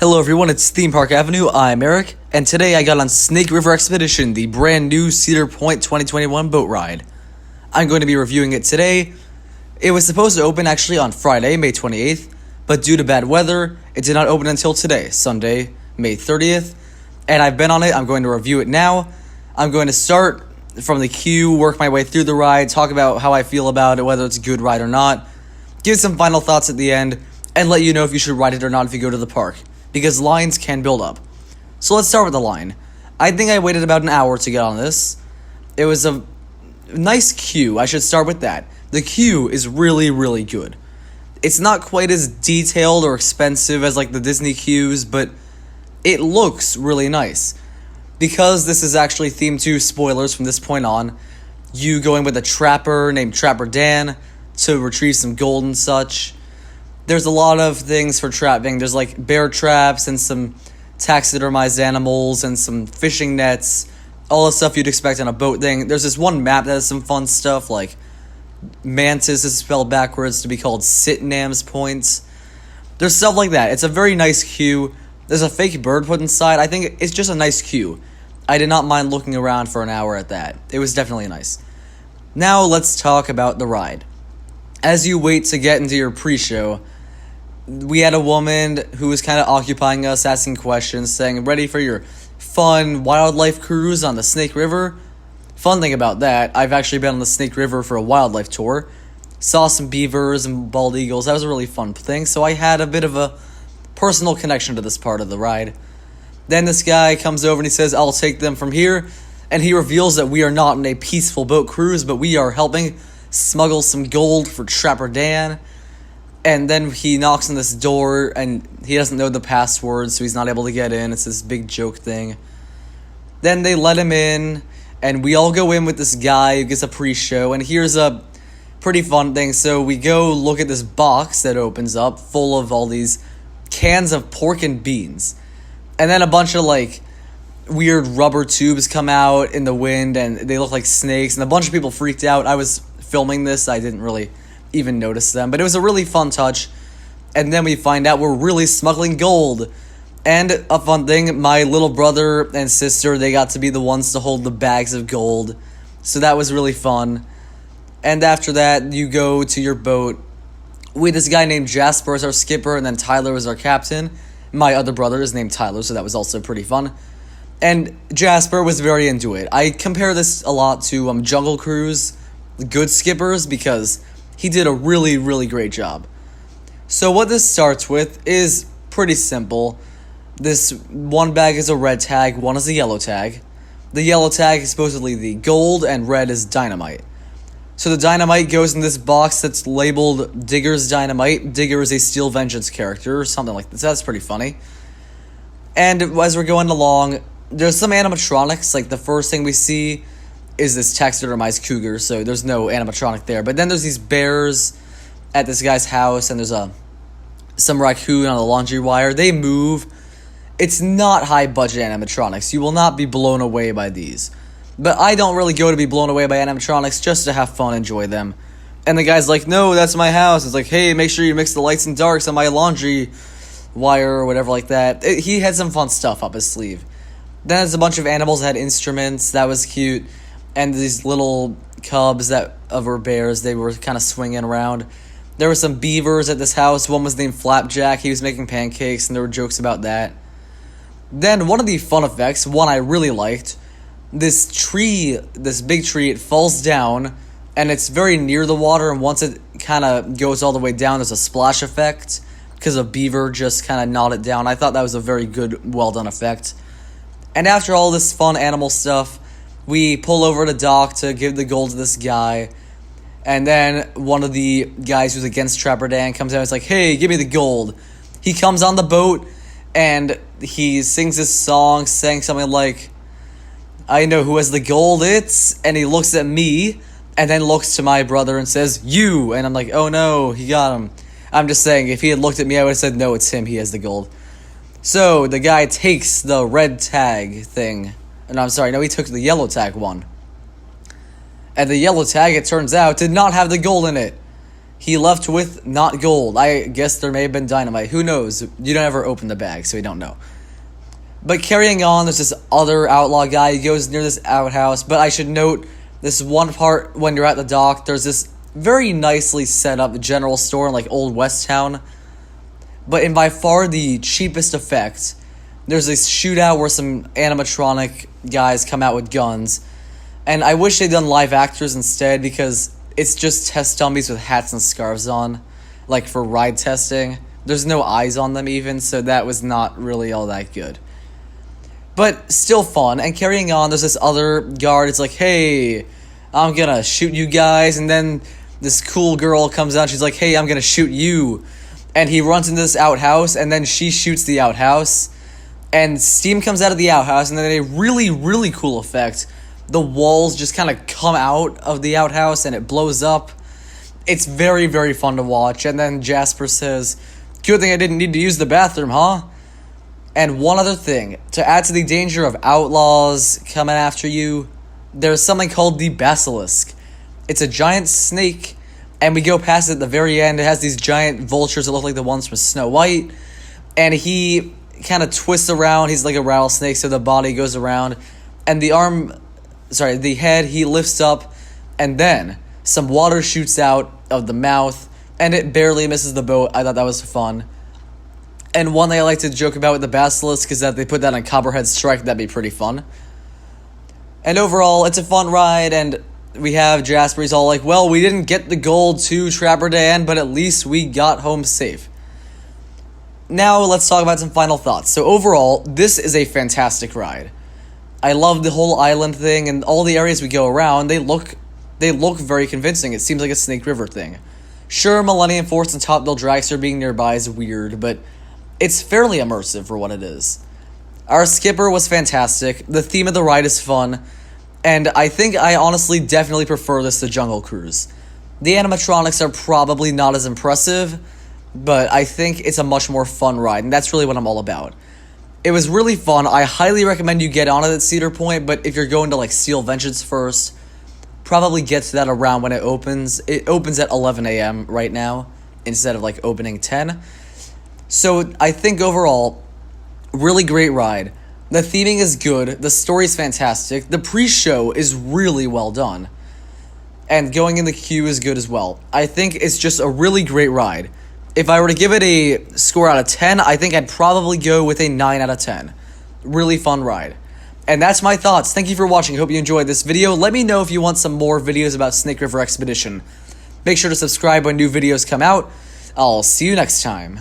Hello everyone, it's Theme Park Avenue, I'm Eric, and today I got on Snake River Expedition, the brand new Cedar Point 2021 boat ride. I'm going to be reviewing it today. It was supposed to open actually on Friday, May 28th, but due to bad weather, it did not open until today, Sunday, May 30th, and I've been on it. I'm going to review it now. I'm going to start from the queue, work my way through the ride, talk about how I feel about it, whether it's a good ride or not, give some final thoughts at the end, and let you know if you should ride it or not if you go to the park, because lines can build up. So let's start with the line. I think I waited about an hour to get on this. It was a nice queue. I should start with that. The queue is really, really good. It's not quite as detailed or expensive as like the Disney queues, but it looks really nice. Because this is actually themed to spoilers from this point on, you go in with a trapper named Trapper Dan to retrieve some gold and such. There's a lot of things for trapping. There's like bear traps and some taxidermized animals and some fishing nets. All the stuff you'd expect on a boat thing. There's this one map that has some fun stuff like Mantis is spelled backwards to be called Sitnam's Points. There's stuff like that. It's a very nice queue. There's a fake bird put inside. I think it's just a nice queue. I did not mind looking around for an hour at that. It was definitely nice. Now let's talk about the ride. As you wait to get into your pre-show, we had a woman who was kind of occupying us, asking questions, saying, ready for your fun wildlife cruise on the Snake River? Fun thing about that, I've actually been on the Snake River for a wildlife tour. Saw some beavers and bald eagles. That was a really fun thing, so I had a bit of a personal connection to this part of the ride. Then this guy comes over and he says, I'll take them from here. And he reveals that we are not on a peaceful boat cruise, but we are helping smuggle some gold for Trapper Dan. And then he knocks on this door, and he doesn't know the password, so he's not able to get in. It's this big joke thing. Then they let him in, and we all go in with this guy who gets a pre-show. And here's a pretty fun thing. So we go look at this box that opens up, full of all these cans of pork and beans. And then a bunch of, like, weird rubber tubes come out in the wind, and they look like snakes. And a bunch of people freaked out. I was filming this. I didn't really even notice them, but it was a really fun touch. And then we find out we're really smuggling gold. And a fun thing, my little brother and sister, they got to be the ones to hold the bags of gold, so that was really fun. And after that, you go to your boat with this guy named Jasper as our skipper, and then Tyler as our captain. My other brother is named Tyler, so that was also pretty fun. And Jasper was very into it. I compare this a lot to Jungle Cruise, the good skippers, because he did a really, really great job. So what this starts with is pretty simple. This one bag is a red tag, one is a yellow tag. The yellow tag is supposedly the gold, and red is dynamite. So the dynamite goes in this box that's labeled Digger's Dynamite. Digger is a Steel Vengeance character, or something like this. That's pretty funny. And as we're going along, there's some animatronics. Like the first thing we see is this taxidermized cougar, so there's no animatronic there. But then there's these bears at this guy's house, and there's some raccoon on the laundry wire. They move. It's not high-budget animatronics. You will not be blown away by these. But I don't really go to be blown away by animatronics, just to have fun, enjoy them. And the guy's like, no, that's my house. It's like, hey, make sure you mix the lights and darks on my laundry wire or whatever like that. He had some fun stuff up his sleeve. Then there's a bunch of animals that had instruments. That was cute. And these little cubs that were bears, they were kind of swinging around. There were some beavers at this house. One was named Flapjack. He was making pancakes, and there were jokes about that. Then one of the fun effects, one I really liked, this tree, this big tree, it falls down, and it's very near the water, and once it kind of goes all the way down, there's a splash effect, because a beaver just kind of gnawed it down. I thought that was a very good, well-done effect. And after all this fun animal stuff, we pull over to dock to give the gold to this guy. And then one of the guys who's against Trapper Dan comes out and is like, hey, give me the gold. He comes on the boat and he sings this song saying something like, I know who has the gold, it's... And he looks at me and then looks to my brother and says, you. And I'm like, oh no, he got him. I'm just saying, if he had looked at me, I would have said, no, it's him, he has the gold. So the guy takes the red tag thing. No, I'm sorry, no, he took the yellow tag one. And the yellow tag, it turns out, did not have the gold in it. he left with not gold. I guess there may have been dynamite. Who knows? You don't ever open the bag, so we don't know. But carrying on, there's this other outlaw guy. He goes near this outhouse. But I should note, this one part when you're at the dock, there's this very nicely set up general store in like Old West Town. But in by far the cheapest effect, there's this shootout where some animatronic guys come out with guns. And I wish they'd done live actors instead, because it's just test dummies with hats and scarves on, like for ride testing. There's no eyes on them even, so that was not really all that good. But still fun. And carrying on, there's this other guard. It's like, hey, I'm gonna shoot you guys. And then this cool girl comes out. She's like, hey, I'm gonna shoot you. And he runs into this outhouse, and then she shoots the outhouse. And steam comes out of the outhouse, and then a really, really cool effect. The walls just kind of come out of the outhouse, and it blows up. It's very, very fun to watch. And then Jasper says, good thing I didn't need to use the bathroom, huh? And one other thing, to add to the danger of outlaws coming after you, there's something called the Basilisk. It's a giant snake, and we go past it at the very end. It has these giant vultures that look like the ones from Snow White, and he kind of twists around. He's like a rattlesnake, so the body goes around, and the head he lifts up, and then some water shoots out of the mouth, and it barely misses the boat. I thought that was fun. And one thing I like to joke about with the Basilisk is that they put that on Copperhead Strike. That'd be pretty fun. And overall, it's a fun ride, and we have Jasper. He's all like, well, we didn't get the gold to Trapper Dan, but at least we got home safe. Now, let's talk about some final thoughts. So overall, this is a fantastic ride. I love the whole island thing, and all the areas we go around, they look very convincing. It seems like a Snake River thing. Sure, Millennium Force and Top Bill Dragster being nearby is weird, but it's fairly immersive for what it is. Our skipper was fantastic. The theme of the ride is fun. And I think I honestly definitely prefer this to Jungle Cruise. The animatronics are probably not as impressive, but I think it's a much more fun ride. And that's really what I'm all about. It was really fun. I highly recommend you get on it at Cedar Point. But if you're going to like Steel Vengeance first, probably get to that around when it opens. It opens at 11 a.m. right now instead of like opening 10. So I think overall, really great ride. The theming is good. The story's fantastic. The pre-show is really well done. And going in the queue is good as well. I think it's just a really great ride. If I were to give it a score out of 10, I think I'd probably go with a 9 out of 10. Really fun ride. And that's my thoughts. Thank you for watching. Hope you enjoyed this video. Let me know if you want some more videos about Snake River Expedition. Make sure to subscribe when new videos come out. I'll see you next time.